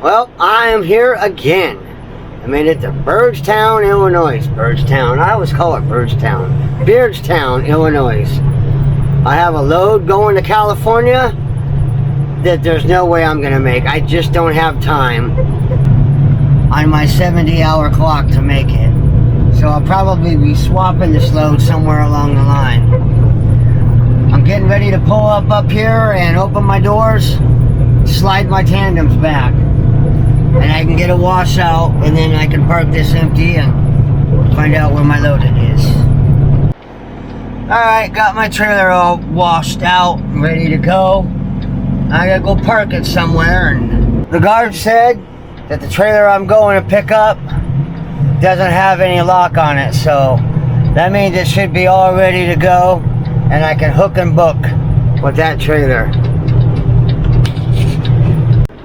Well, I am here again. I made it to Beardstown, Illinois. Beardstown. I always call it Beardstown. Beardstown, Illinois. I have a load going to California that there's no way I'm going to make. I just don't have time on my 70-hour clock to make it. So I'll probably be swapping this load somewhere along the line. I'm getting ready to pull up here and open my doors, slide my tandems back, and I can get a washout, and then I can park this empty and find out where my loaded is. Alright, got my trailer all washed out, ready to go. I gotta go park it somewhere, and the guard said that the trailer I'm going to pick up doesn't have any lock on it, so that means it should be all ready to go, and I can hook and book with that trailer.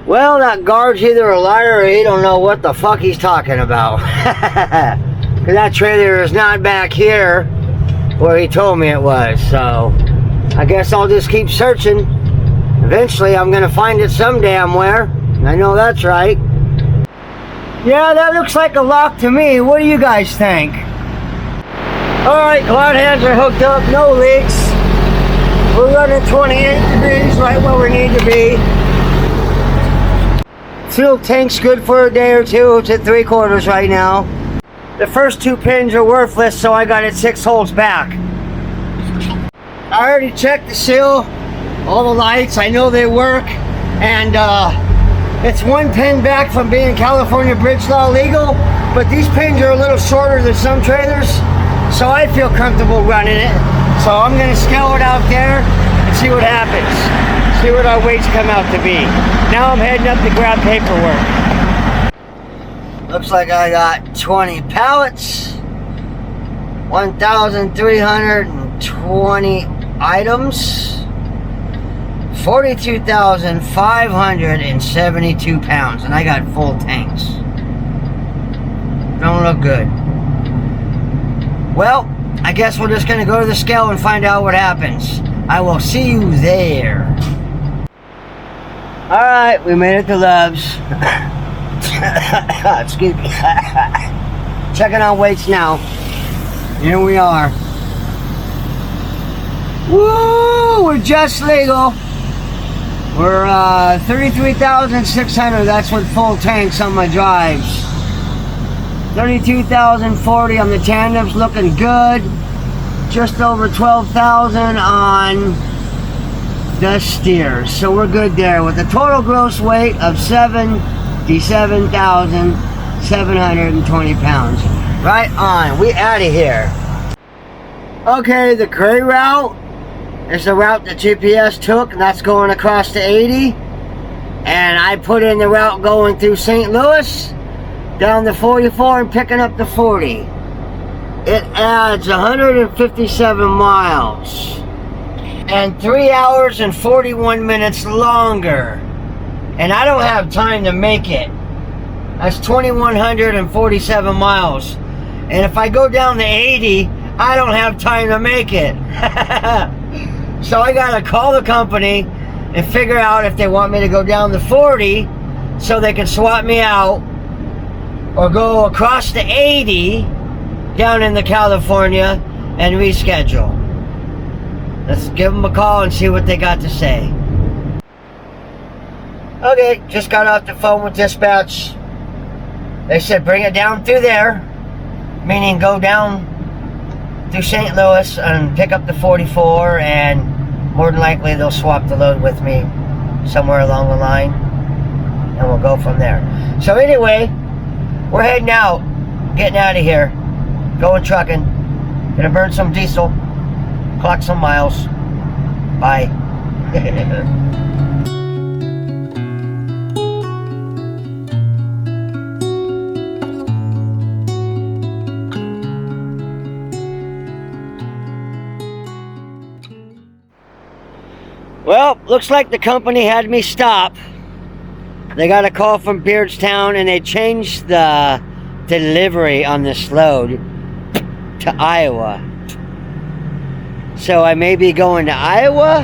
Well, that guard's either a liar or he don't know what the fuck he's talking about. Because that trailer is not back here where he told me it was, so I guess I'll just keep searching. Eventually I'm gonna find it some damn where. I know that's right. Yeah, that looks like a lock to me. What do you guys think? Alright, cloud hands are hooked up, no leaks. We're running 28 degrees right where we need to be. Fuel tank's good for a day or two. It's at 3/4 right now. The first 2 pins are worthless, so I got it 6 holes back. I already checked the seal, all the lights, I know they work, and it's 1 pin back from being California bridge law legal, but these pins are a little shorter than some trailers, so I feel comfortable running it. So I'm gonna scale it out there and see what happens. See what our weights come out to be. Now I'm heading up to grab paperwork. Looks like I got 20 pallets, 1,320 items, 42,572 pounds, and I got full tanks. Don't look good. Well, I guess we're just gonna go to the scale and find out what happens. I will see you there. Alright, we made it to Love's. Excuse me. Checking on weights now. Here we are. Woo! We're just legal. We're 33,600. That's with full tanks on my drives. 32,040 on the tandems, looking good. Just over 12,000 on the steers, so we're good there with a total gross weight of 77,720 pounds. Right on, we out of here. Okay, the gray route is the route the GPS took, and that's going across to 80, and I put in the route going through St. Louis down the 44 and picking up the 40. It adds 157 miles and 3 hours and 41 minutes longer, and I don't have time to make it. That's 2,147 miles, and if I go down to 80, I don't have time to make it. So I gotta call the company and figure out if they want me to go down to 40 so they can swap me out, or go across to 80 down in the California and reschedule. Let's give them a call and see what they got to say. Okay, just got off the phone with dispatch. They said bring it down through there, meaning go down through St. Louis and pick up the 44, and more than likely they'll swap the load with me somewhere along the line, and we'll go from there. So anyway, we're heading out, getting out of here, going trucking, gonna burn some diesel, clock some miles. Bye. Well, looks like the company had me stop. They got a call from Beardstown and they changed the delivery on this load to Iowa. So I may be going to Iowa,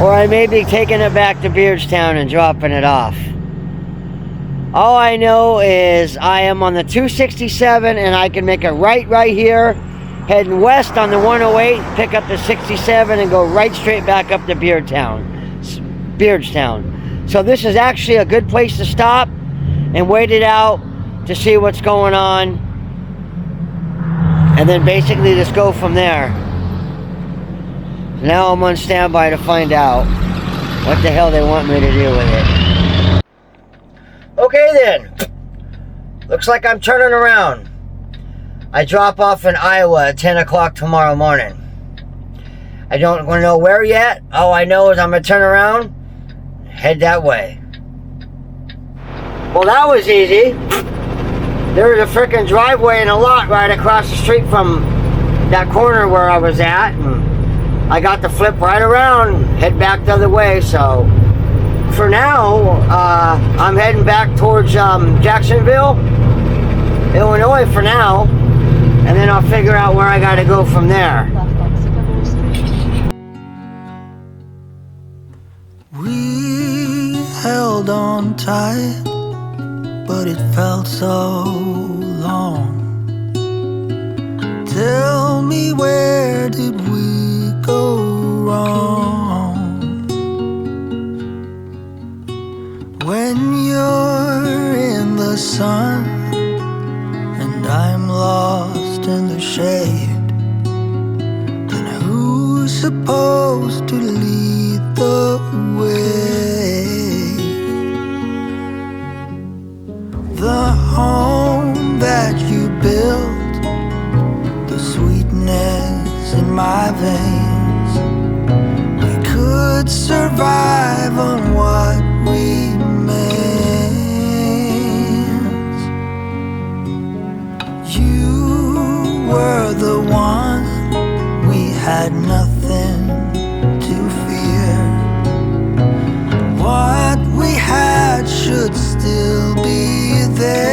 or I may be taking it back to Beardstown and dropping it off. All I know is I am on the 267 and I can make a right here, heading west on the 108, pick up the 67 and go right straight back up to Beardstown. So this is actually a good place to stop and wait it out to see what's going on, and then basically just go from there. Now I'm on standby to find out what the hell they want me to do with it. Okay then, looks like I'm turning around. I drop off in Iowa at 10 o'clock tomorrow morning. I don't want to know where yet. All I know is I'm going to turn around, head that way. Well, that was easy. There was a freaking driveway and a lot right across the street from that corner where I was at. And I got to flip right around, head back the other way. So for now, I'm heading back towards Jacksonville, Illinois for now. And then I'll figure out where I got to go from there. We held on tight, but it felt so long. Tell me, where did we go wrong? When you're in the sun and I'm lost in the shade, then who's supposed to lead the way? The home that you built, the sweetness in my veins, we could survive on what remains. You were the one, we had nothing to fear. What we had should still be there.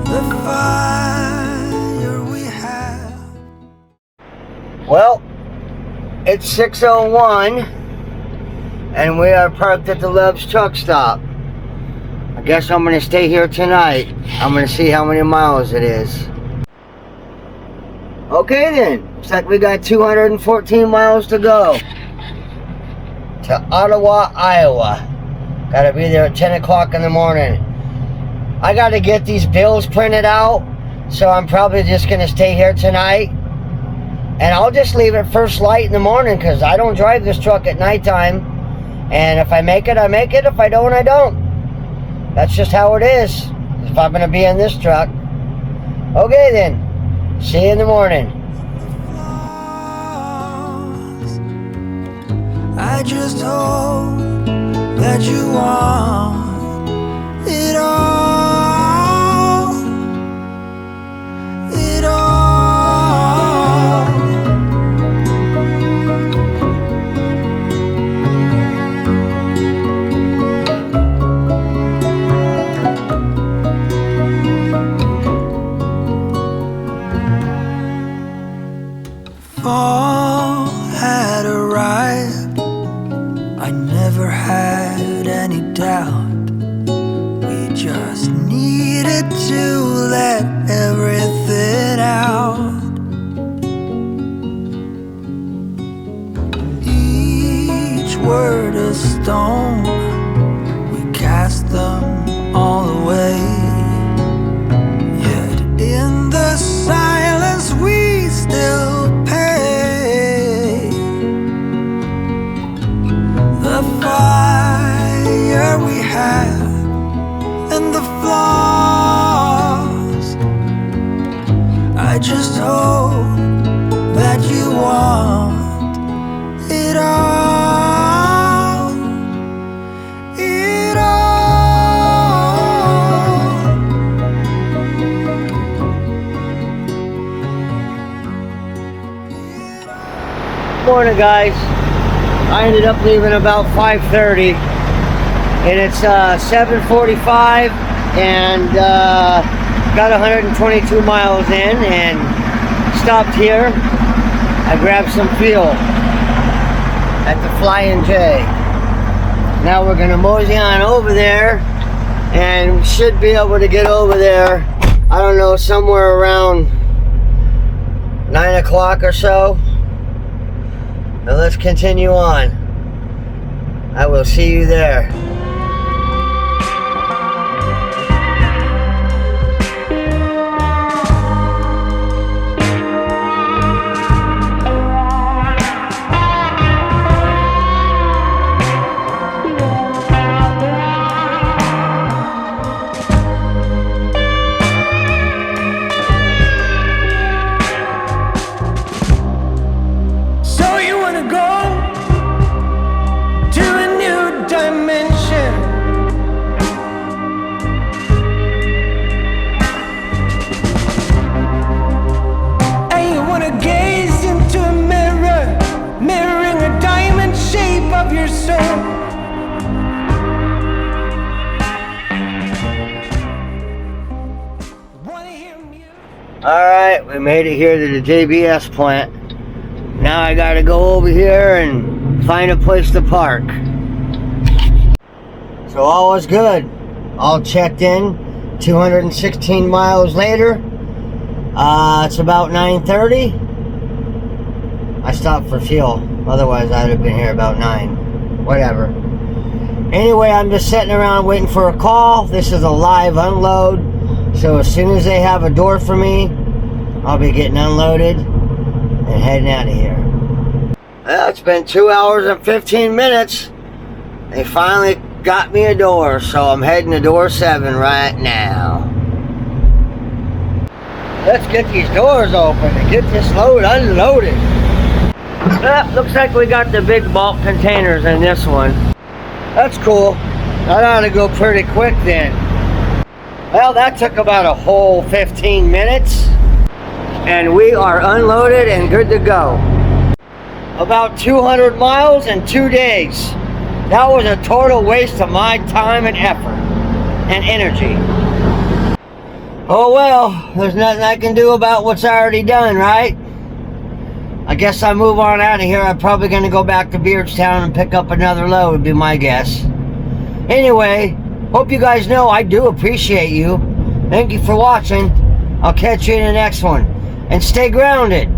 The fire we have. Well, it's 6:01 and we are parked at the Love's truck stop. I guess I'm going to stay here tonight. I'm going to see how many miles it is. Okay then, looks like we got 214 miles to go to Ottawa, Iowa. Gotta be there at 10 o'clock in the morning. I gotta get these bills printed out, so I'm probably just gonna stay here tonight. And I'll just leave it first light in the morning, because I don't drive this truck at nighttime. And if I make it, I make it. If I don't, I don't. That's just how it is, if I'm gonna be in this truck. Okay then, see you in the morning. I just hope that you want it all, it all. Fall had arrived, I never had any doubt. We just needed to let everything out. Each word a stone, we cast them all away. Yet in the silence we still pay. The fire we have and the flaws, I just hope that you want it all, it all. Morning guys. I ended up leaving about 5:30 and it's 7:45 and got 122 miles in and stopped here. I grabbed some fuel at the Flying J. Now we're gonna mosey on over there, and we should be able to get over there, I don't know, somewhere around 9 o'clock or so. Now let's continue on. I will see you there. Alright, we made it here to the JBS plant. Now I gotta go over here and find a place to park. So all was good. All checked in. 216 miles later. It's about 9:30. I stopped for fuel. Otherwise I'd have been here about 9. Whatever. Anyway, I'm just sitting around waiting for a call. This is a live unload. So as soon as they have a door for me, I'll be getting unloaded and heading out of here. Well, it's been 2 hours and 15 minutes. They finally got me a door, so I'm heading to door 7 right now. Let's get these doors open and get this load unloaded. Looks like we got the big bulk containers in this one. That's cool. That ought to go pretty quick then. Well, that took about a whole 15 minutes. And we are unloaded and good to go. About 200 miles in 2 days. That was a total waste of my time and effort and energy. Oh well, there's nothing I can do about what's already done, right? I guess I move on out of here. I'm probably going to go back to Beardstown and pick up another load, would be my guess. Anyway, hope you guys know I do appreciate you. Thank you for watching. I'll catch you in the next one. And stay grounded.